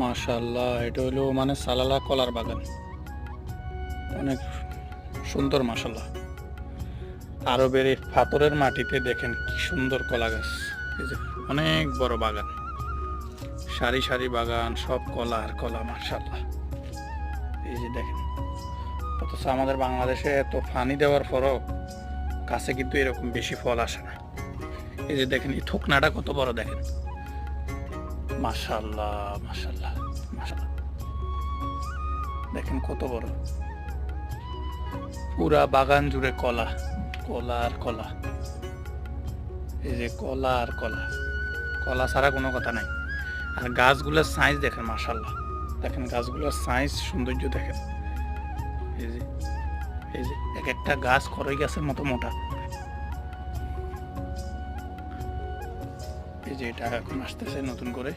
মাশাআল্লাহ, এটা হলো মানে সালালা কলার বাগান। অনেক সুন্দর মাশাআল্লাহ। আরবের এই পাথরের মাটিতে দেখেন কি সুন্দর কলা গাছ। এই যে অনেক বড় বাগান, সারি সারি বাগান, সব কলা আর কলা মাশাআল্লাহ। এই যে দেখেন, অথচ আমাদের বাংলাদেশে এত পানি দেওয়ার পরও গাছে কিন্তু এরকম বেশি ফল আসে না। এই যে দেখেন, এই থোকনাটা কত বড় দেখেন। মাশাআল্লাহ মাশাআল্লাহ মাশাআল্লাহ, দেখেন কত বড়। পুরা বাগান জুড়ে কলা, কলা আর কলা। এই যে কলা আর কলা, কলা ছাড়া কোনো কথা নাই। আর গাছগুলোর সাইজ দেখেন মাশাআল্লাহ, দেখেন গাছগুলোর সাইজ, সৌন্দর্য দেখেন। এই যে এই যে এক একটা গাছ খড়ই গাছের মতো মোটা। এই যে এটা এখন আসতেছে নতুন করে।